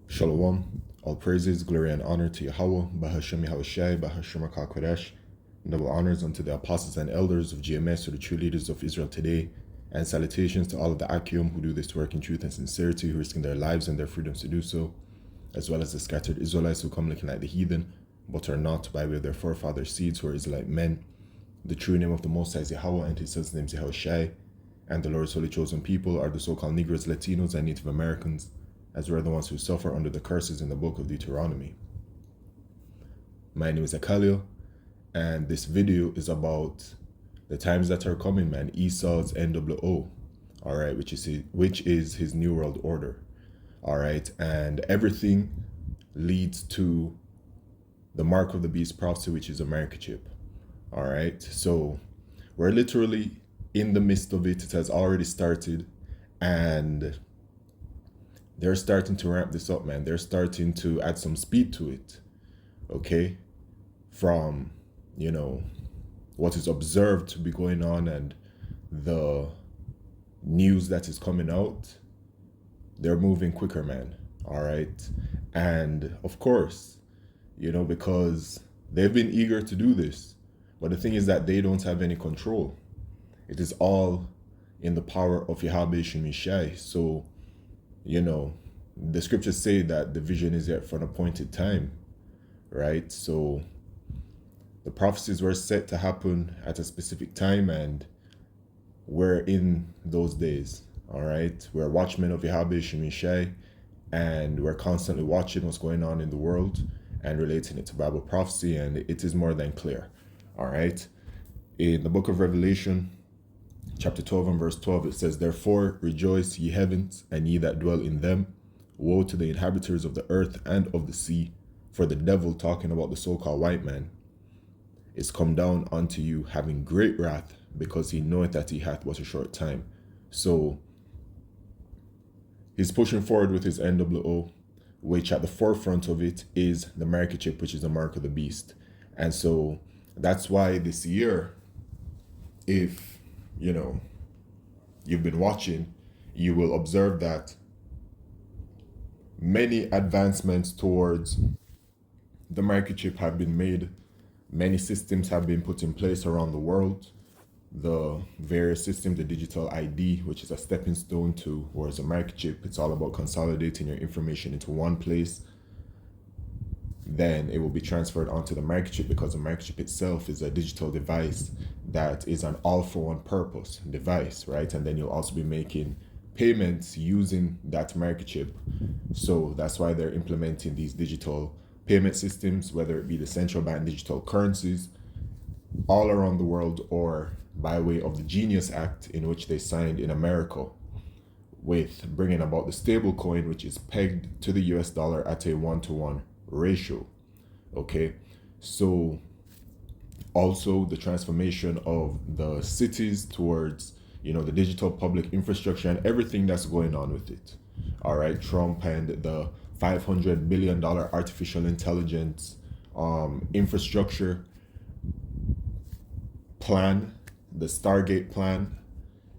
Shalom. All praises, glory, and honor to Yahweh, Bahashem Yahushai, Bahashem HaKadosh. Double honors unto the apostles and elders of GMS, or the true leaders of Israel today, and salutations to all of the Akim who do this work in truth and sincerity, who risking their lives and their freedoms to do so, as well as the scattered Israelites who come looking like the heathen, but are not by way of their forefathers' seeds who are Israelite men. The true name of the Most High is Yahweh, and his son's name is Yahushai, and the Lord's holy chosen people are the so-called Negroes, Latinos, and Native Americans, as we're the ones who suffer under the curses in the book of Deuteronomy. My name is Dalio, and this video is about the times that are coming, man. Esau's NWO, all right, which is his new world order, all right, and everything leads to the mark of the beast prophecy, which is a microchip, all right. So we're literally in the midst of it. It has already started, and they're starting to ramp this up, man. They're starting to add some speed to it, okay? From, what is observed to be going on and the news that is coming out, they're moving quicker, man, all right? And of course, because they've been eager to do this, but the thing is that they don't have any control. It is all in the power of Yahweh Shemishai. So, the scriptures say that the vision is yet for an appointed time, right? So the prophecies were set to happen at a specific time, and we're in those days, all right? We're watchmen of Yahweh Shemishai, and we're constantly watching what's going on in the world and relating it to Bible prophecy, and it is more than clear, all right? In the book of Revelation, chapter 12 and verse 12, it says, "Therefore rejoice, ye heavens, and ye that dwell in them. Woe to the inhabitants of the earth and of the sea, for the devil," talking about the so-called white man, "is come down unto you, having great wrath, because he knoweth that he hath but a short time." So he's pushing forward with his NWO, which at the forefront of it is the microchip, which is the mark of the beast. And so that's why this year, if you've been watching, you will observe that many advancements towards the microchip have been made. Many systems have been put in place around the world. The various systems, the digital ID, which is a stepping stone to whereas a microchip, it's all about consolidating your information into one place. Then it will be transferred onto the microchip, because the microchip itself is a digital device that is an all-for-one purpose device, right? And then you'll also be making payments using that microchip. So that's why they're implementing these digital payment systems, whether it be the central bank digital currencies all around the world, or by way of the Genius Act, in which they signed in America, with bringing about the stable coin, which is pegged to the US dollar at a 1-to-1 ratio. Okay, so also the transformation of the cities towards the digital public infrastructure and everything that's going on with it. All right, Trump and the $500 billion artificial intelligence infrastructure plan, the Stargate plan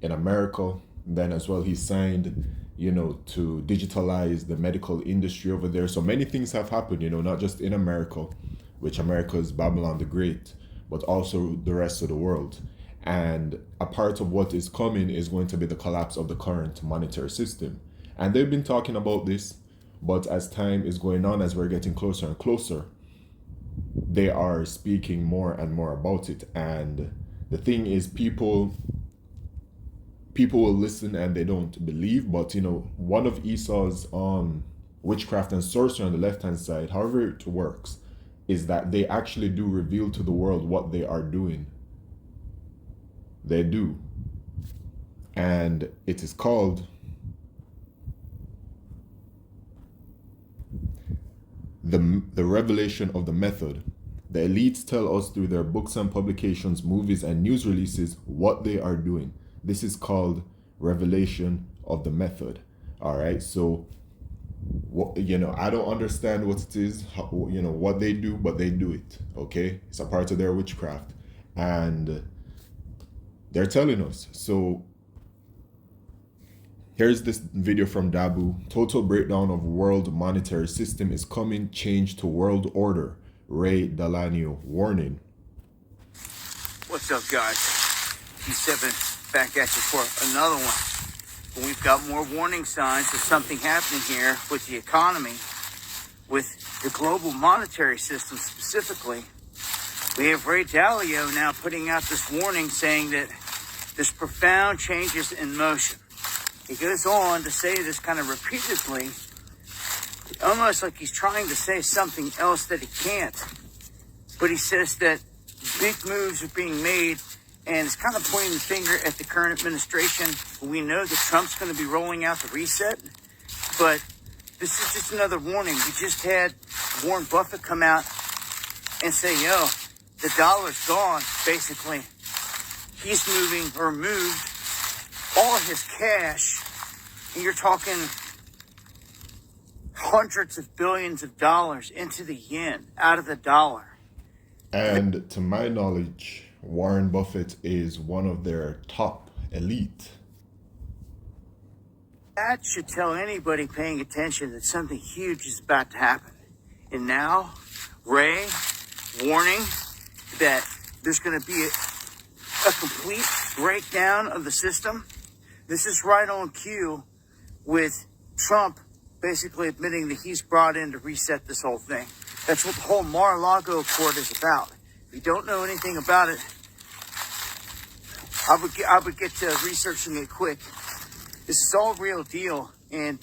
in America. Then as well, he signed to digitalize the medical industry over there. So many things have happened, not just in America, which America is Babylon the Great, but also the rest of the world. And a part of what is coming is going to be the collapse of the current monetary system. And they've been talking about this, but as time is going on, as we're getting closer and closer, they are speaking more and more about it. And the thing is, people will listen and they don't believe, but one of Esau's witchcraft and sorcery on the left hand side, however it works, is that they actually do reveal to the world what they are doing. They do. And it is called the revelation of the method. The elites tell us through their books and publications, movies and news releases what they are doing. This is called revelation of the method. All right, so I don't understand what it is, what they do, but they do it. Okay, it's a part of their witchcraft, and they're telling us. So Here's this video from Dabu. Total breakdown of world monetary system is coming. Change to world order. Ray Dalio warning. What's up, guys? G7 back at you for another one. But we've got more warning signs of something happening here with the economy, with the global monetary system specifically. We have Ray Dalio now putting out this warning saying that there's profound changes in motion. He goes on to say this kind of repeatedly, almost like he's trying to say something else that he can't. But he says that big moves are being made, and it's kind of pointing the finger at the current administration. We know that Trump's going to be rolling out the reset, but this is just another warning. We just had Warren Buffett come out and say, yo, the dollar's gone, basically. He's moving or moved all his cash, and you're talking hundreds of billions of dollars into the yen, out of the dollar. And to my knowledge, Warren Buffett is one of their top elite. That should tell anybody paying attention that something huge is about to happen. And now, Ray warning that there's going to be a complete breakdown of the system. This is right on cue with Trump basically admitting that he's brought in to reset this whole thing. That's what the whole Mar-a-Lago Accord is about. If you don't know anything about it, I would get to researching it quick. This is all real deal, and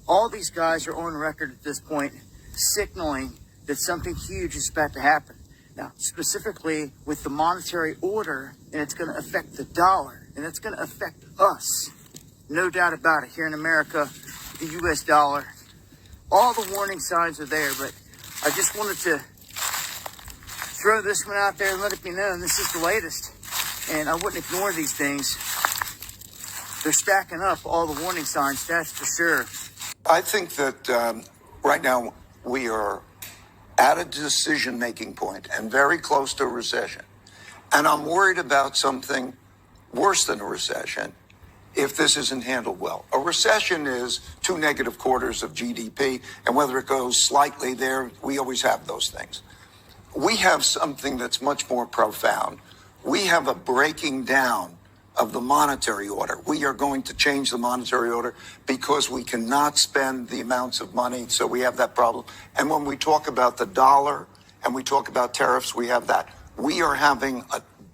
all these guys are on record at this point signaling that something huge is about to happen. Now, specifically with the monetary order, and it's going to affect the dollar, and it's going to affect us. No doubt about it. Here in America, the U.S. dollar, all the warning signs are there, but I just wanted to throw this one out there and let it be known. This is the latest, and I wouldn't ignore these things. They're stacking up, all the warning signs, that's for sure. I think that right now we are at a decision-making point and very close to a recession. And I'm worried about something worse than a recession if this isn't handled well. A recession is 2 negative quarters of GDP, and whether it goes slightly there, we always have those things. We have something that's much more profound. We have a breaking down of the monetary order. We are going to change the monetary order because we cannot spend the amounts of money, so we have that problem. And when we talk about the dollar and we talk about tariffs, we have that. We are having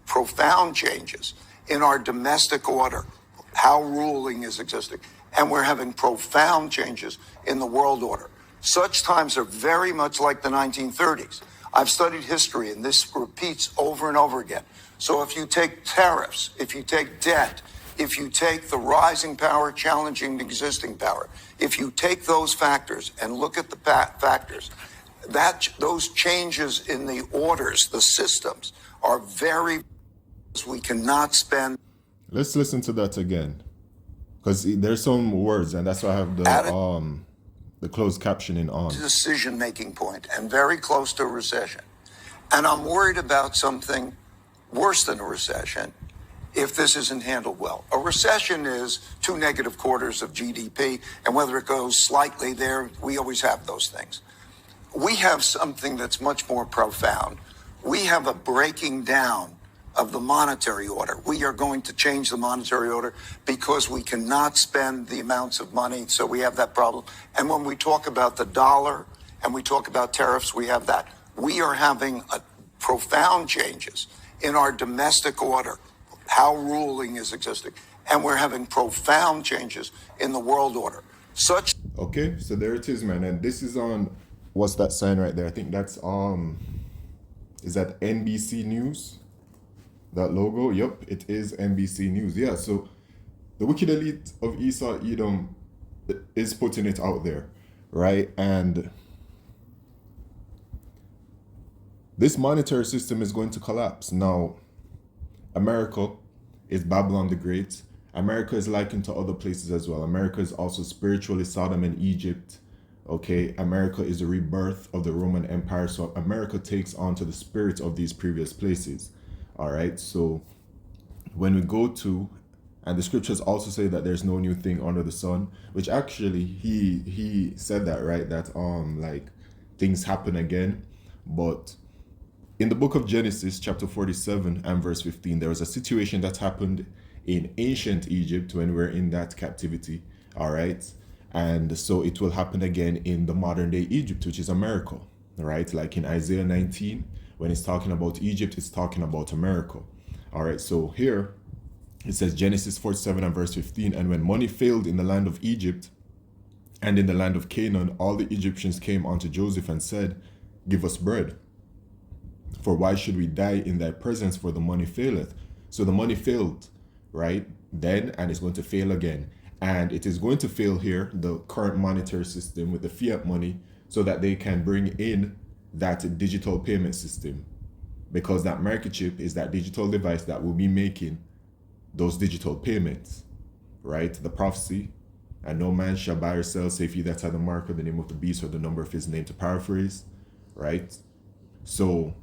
profound changes in our domestic order, how ruling is existing, and we're having profound changes in the world order. Such times are very much like the 1930s. I've studied history, and this repeats over and over again. So if you take tariffs, if you take debt, if you take the rising power challenging the existing power, if you take those factors and look at the factors, those changes in the orders, the systems, are very, we cannot spend. Let's listen to that again, because there's some words, and that's why I have the closed captioning on. Decision-making point and very close to a recession. And I'm worried about something worse than a recession if this isn't handled well. A recession is 2 negative quarters of GDP, and whether it goes slightly there, we always have those things. We have something that's much more profound. We have a breaking down of the monetary order. We are going to change the monetary order because we cannot spend the amounts of money, so we have that problem. And when we talk about the dollar and we talk about tariffs, we have that. We are having profound changes in our domestic order, how ruling is existing, and we're having profound changes in the world order. Okay, so there it is, man, and this is on, what's that sign right there? I think that's is that NBC News? That logo? Yep, it is NBC News. Yeah, so the wicked elite of Esau Edom is putting it out there, right? And this monetary system is going to collapse. Now, America is Babylon the Great. America is likened to other places as well. America is also spiritually Sodom and Egypt. Okay, America is the rebirth of the Roman Empire. So America takes on to the spirit of these previous places. All right, so when we go to And the scriptures also say that there's no new thing under the sun, which actually he said that, right? That like things happen again. But in the book of Genesis, chapter 47 and verse 15, there was a situation that happened in ancient Egypt when we're in that captivity. All right. And so it will happen again in the modern day Egypt, which is a miracle, right? Like in Isaiah 19, when it's talking about Egypt, it's talking about a miracle. All right. So here it says Genesis 47 and verse 15, and when money failed in the land of Egypt and in the land of Canaan, all the Egyptians came unto Joseph and said, give us bread. For why should we die in thy presence, for the money faileth? So the money failed, right? Then, and it's going to fail again. And it is going to fail here, the current monetary system with the fiat money, so that they can bring in that digital payment system. Because that microchip is that digital device that will be making those digital payments, right? The prophecy, and no man shall buy or sell save he that hath the mark of the name of the beast or the number of his name, to paraphrase, right? So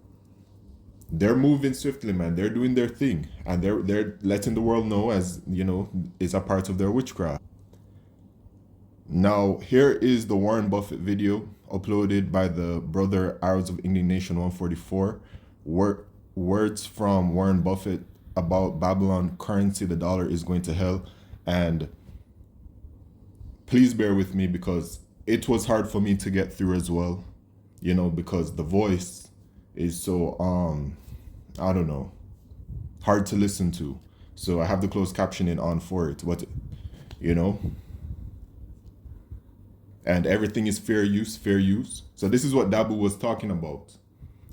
they're moving swiftly, man. They're doing their thing, and they're letting the world know, as you know, it's a part of their witchcraft. Now, here is the Warren Buffett video uploaded by the brother Arrows of Indignation 144. Words from Warren Buffett about Babylon currency, the dollar is going to hell. And please bear with me, because it was hard for me to get through as well, you know, because the voice is so I don't know, hard to listen to. So I have the closed captioning on for it, but you know, and everything is fair use, fair use. So this is what Dabu was talking about.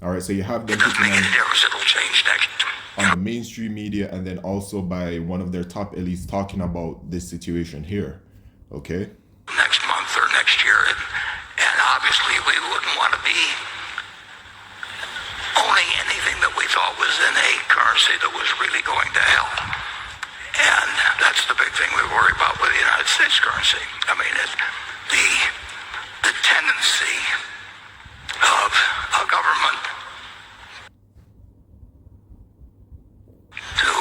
All right, so you have them on the mainstream media, and then also by one of their top elites talking about this situation here. Okay. Next month or next year, and obviously we wouldn't want to be owning anything that we thought was in a currency that was really going to hell. And that's the big thing we worry about with the United States currency. I mean, the tendency of a government to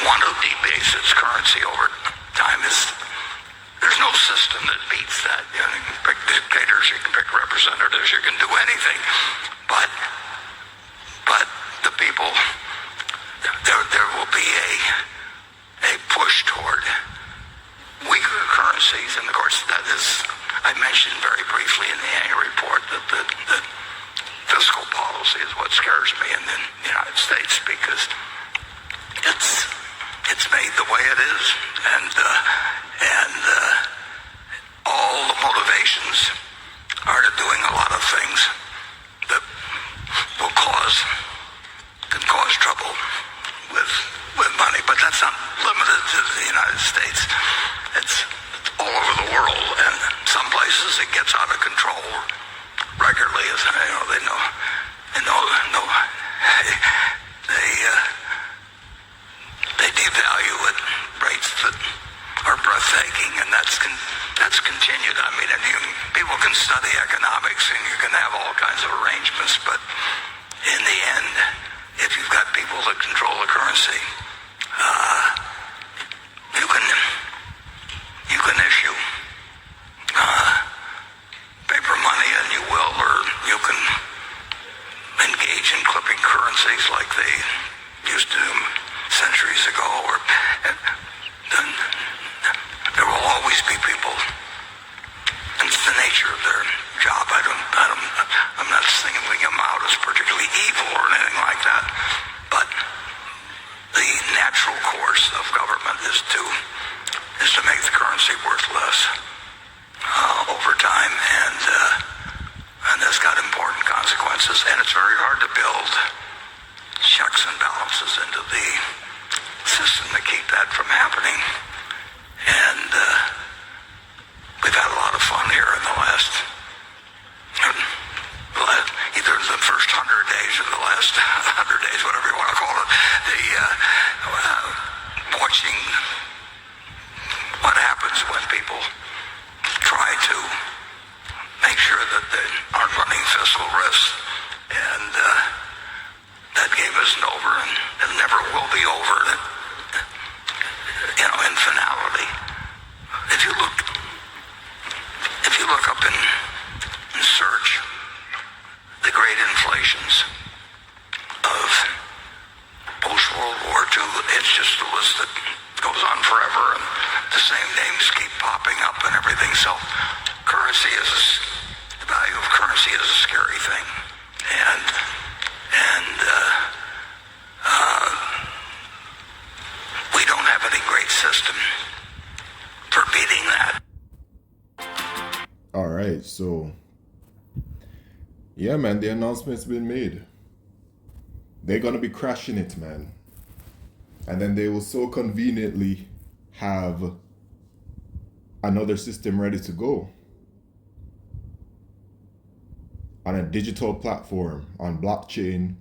want to debase its currency over time there's no system that beats that. You know, you can pick dictators, you can pick representatives, you can do anything. But the people, there will be a push toward weaker currencies. And of course, that is, I mentioned very briefly in the annual report that the fiscal policy is what scares me in the United States, because it's made the way it is, and all the motivations are to doing a lot of things that can cause trouble with money. But that's not limited to the United States. It's all over the world, and some places it gets out of control regularly. As you know, they devalue at rates that are breathtaking, and that's continued. I mean, people can study economics and you can have all kinds of arrangements, but in the end, if you've got people that control the currency, you can issue paper money, and you will, or you can engage in clipping currencies like they used to centuries ago, or there will always be people. It's the nature of their job. I'm not singling them out as particularly evil or anything like that, but the natural course of government is to make the currency worth less over time, and that's got important consequences. And it's very hard to build checks and balances into the system to keep that from happening. And we've had a lot of fun here in the last either the first 100 days or the last 100 days, whatever you want to call it, watching what happens when people try to make sure that they aren't running fiscal risks. And that game isn't over, and it never will be over. in finality. If you look up and search the great inflations of post-World War II, it's just a list that goes on forever, and the same names keep popping up and everything. So the value of currency is a scary thing. And we don't have any great system for beating that. All right, so yeah, man, the announcement's been made. They're gonna be crashing it, man. And then they will so conveniently have another system ready to go on a digital platform, on blockchain,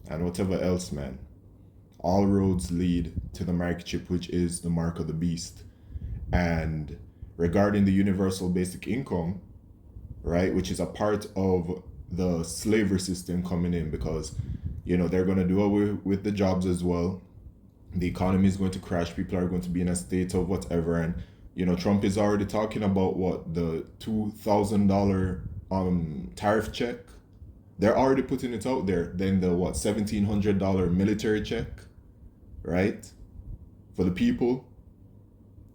and whatever else, man. All roads lead to the microchip, which is the mark of the beast. And regarding the universal basic income, right, which is a part of the slavery system coming in, because, they're going to do away with the jobs as well. The economy is going to crash. People are going to be in a state of whatever. And, Trump is already talking about what, the $2,000 tariff check. They're already putting it out there. Then the $1,700 military check, right, for the people.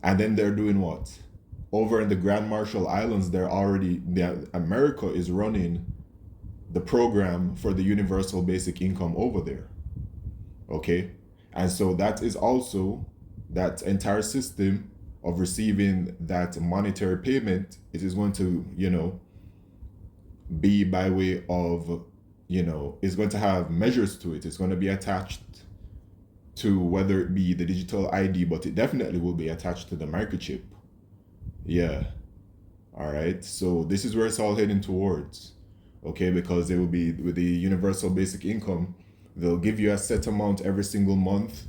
And then they're doing what? Over in the Grand Marshall Islands, America is running the program for the universal basic income over there. Okay? And so that is also that entire system of receiving that monetary payment. It is going to, be by way of, it's going to have measures to it. It's going to be attached to whether it be the digital ID, but it definitely will be attached to the microchip. Yeah. All right. So this is where it's all heading towards. Okay, because they will be with the universal basic income, they'll give you a set amount every single month.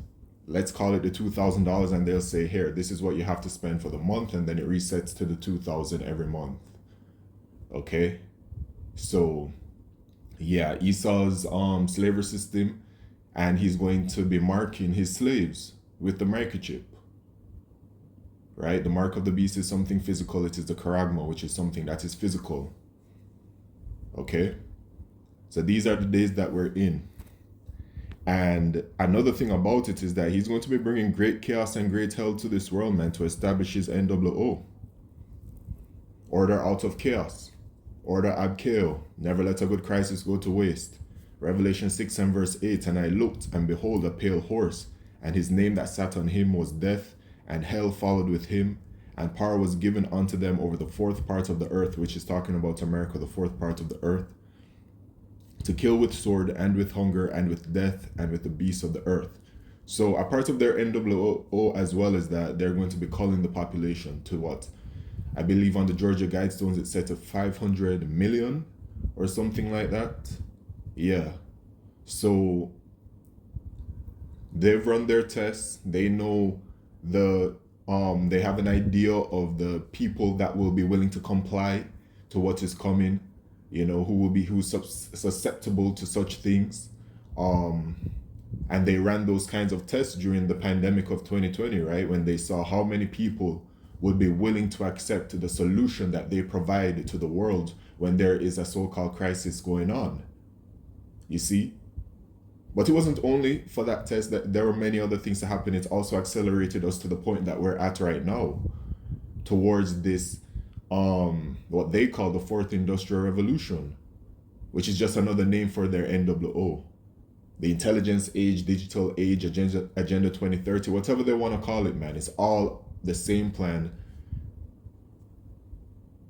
Let's call it the $2,000, and they'll say, here, this is what you have to spend for the month, and then it resets to the $2,000 every month. Okay, so yeah, Esau's slavery system, and he's going to be marking his slaves with the microchip. Right, the mark of the beast is something physical. It is the charagma, which is something that is physical. Okay, so these are the days that we're in. And another thing about it is that he's going to be bringing great chaos and great hell to this world, man, to establish his NWO. Order out of chaos. Order ab chaos. Never let a good crisis go to waste. Revelation 6 and verse 8, and I looked, and behold, a pale horse, and his name that sat on him was Death, and hell followed with him, and power was given unto them over the fourth part of the earth, which is talking about America, the fourth part of the earth, to kill with sword, and with hunger, and with death, and with the beasts of the earth. So a part of their NWO as well is that they're going to be calling the population to what? I believe on the Georgia Guidestones it's set to 500 million or something like that. Yeah. So they've run their tests. They know they have an idea of the people that will be willing to comply to what is coming, who's susceptible to such things. And they ran those kinds of tests during the pandemic of 2020, right? When they saw how many people would be willing to accept the solution that they provide to the world when there is a so-called crisis going on. You see? But it wasn't only for that test, that there were many other things that happened. It also accelerated us to the point that we're at right now, towards this, what they call the fourth industrial revolution, which is just another name for their NWO. The intelligence age, digital age, agenda 2030, whatever they want to call it, man. It's all the same plan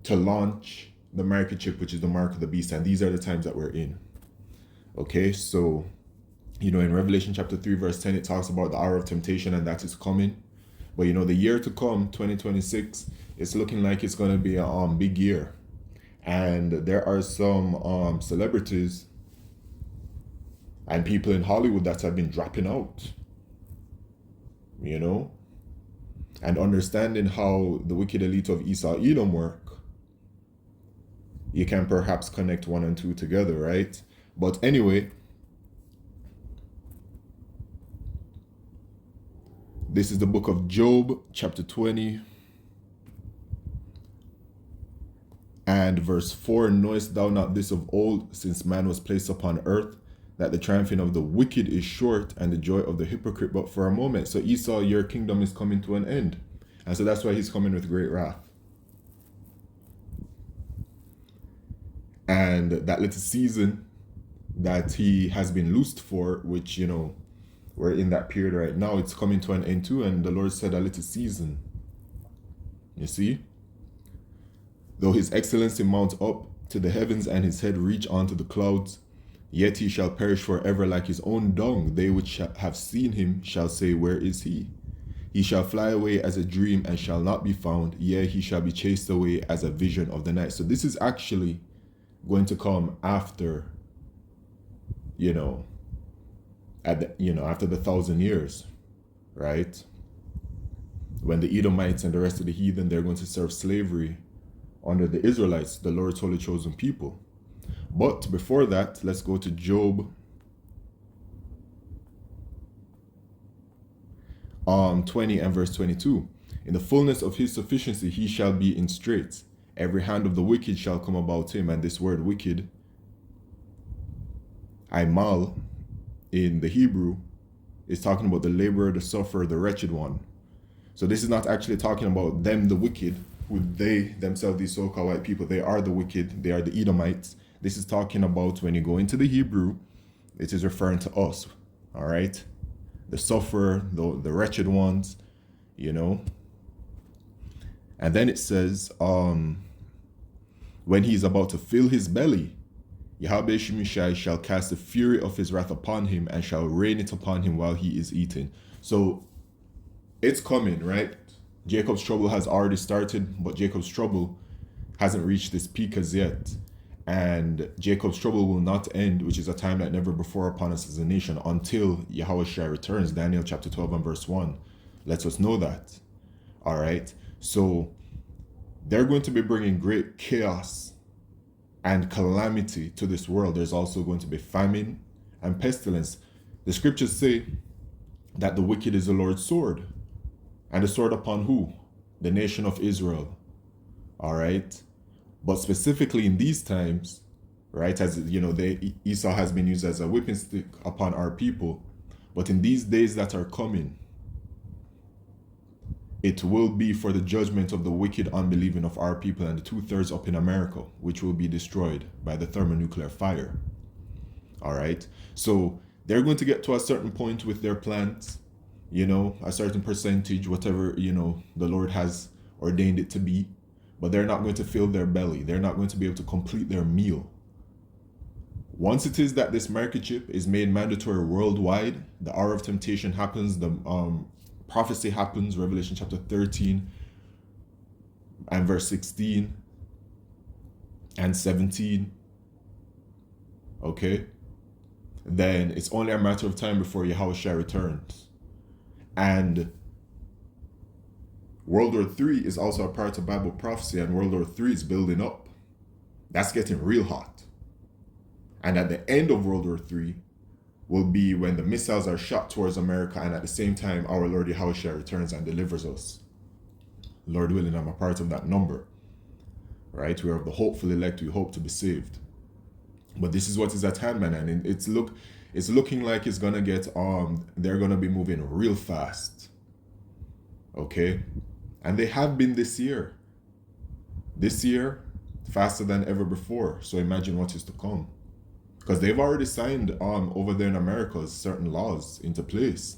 to launch the microchip, which is the mark of the beast. And these are the times that we're in. Okay, so in Revelation chapter 3, verse 10, it talks about the hour of temptation and that is coming. But the year to come, 2026, it's looking like it's going to be a big year. And there are some celebrities and people in Hollywood that have been dropping out, and understanding how the wicked elite of Esau Edom work, you can perhaps connect 1 and 2 together, right? But anyway, This is the book of Job, chapter 20, and verse 4. Knowest thou not this of old, since man was placed upon earth, that the triumphing of the wicked is short, and the joy of the hypocrite but for a moment? So Esau, your kingdom is coming to an end. And so that's why he's coming with great wrath. And that little season that he has been loosed for, which, you know, we're in that period right now, it's coming to an end too. And the Lord said a little season. You see? Though his excellency mount up to the heavens and his head reach unto the clouds, yet he shall perish forever like his own dung. They which have seen him shall say, where is he? He shall fly away as a dream and shall not be found. Yea, he shall be chased away as a vision of the night. So this is actually going to come after, you know, after the 1,000 years, right? When the Edomites and the rest of the heathen, they're going to serve slavery under the Israelites, the Lord's holy chosen people. But before that, let's go to Job 20 and verse 22. In the fullness of his sufficiency he shall be in straits. Every hand of the wicked shall come about him. And this word wicked, aimal, in the Hebrew, is talking about the laborer, the sufferer, the wretched one. So this is not actually talking about them, the wicked, who they themselves, these so-called white people, they are the wicked, they are the Edomites. This is talking about, when you go into the Hebrew, it is referring to us, all right? The sufferer, the wretched ones, you know. And then it says, when he's about to fill his belly, Yahweh Shemishai shall cast the fury of his wrath upon him and shall rain it upon him while he is eating. So it's coming, right? Jacob's trouble has already started, but Jacob's trouble hasn't reached this peak as yet. And Jacob's trouble will not end, which is a time like never before upon us as a nation, until Yahweh returns. Daniel chapter 12 and verse 1 lets us know that. All right. So they're going to be bringing great chaos and calamity to this world. There's also going to be famine and pestilence. The scriptures say that the wicked is the Lord's sword. And the sword upon who? The nation of Israel. All right. But specifically in these times, right, as you know, Esau has been used as a whipping stick upon our people. But in these days that are coming, it will be for the judgment of the wicked unbelieving of our people and the 2/3 up in America, which will be destroyed by the thermonuclear fire. All right. So they're going to get to a certain point with their plans, you know, a certain percentage, whatever, you know, the Lord has ordained it to be. But they're not going to fill their belly. They're not going to be able to complete their meal. Once it is that this microchip is made mandatory worldwide, the hour of temptation happens, the prophecy happens, Revelation chapter 13 and verse 16 and 17. Okay? Then it's only a matter of time before Yahushua returns. And World War III is also a part of Bible prophecy, and World War III is building up. That's getting real hot. And at the end of World War III will be when the missiles are shot towards America, and at the same time, our Lord Yahushua returns and delivers us. Lord willing, I'm a part of that number. Right? We are of the hopeful elect. We hope to be saved. But this is what is at hand, man. And it's looking like it's gonna get they're gonna be moving real fast. Okay? And they have been this year. This year, faster than ever before. So imagine what is to come. Because they've already signed over there in America certain laws into place.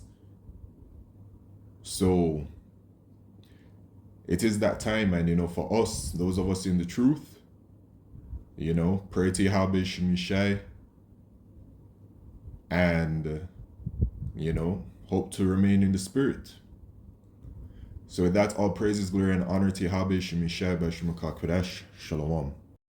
So it is that time, and you know, for us, those of us in the truth, you know, pray to Yahweh Shemishai, and you know, hope to remain in the spirit. So with that, all praises, glory, and honor to Yahweh Shemishai by Shemaka Kodesh. Shalom.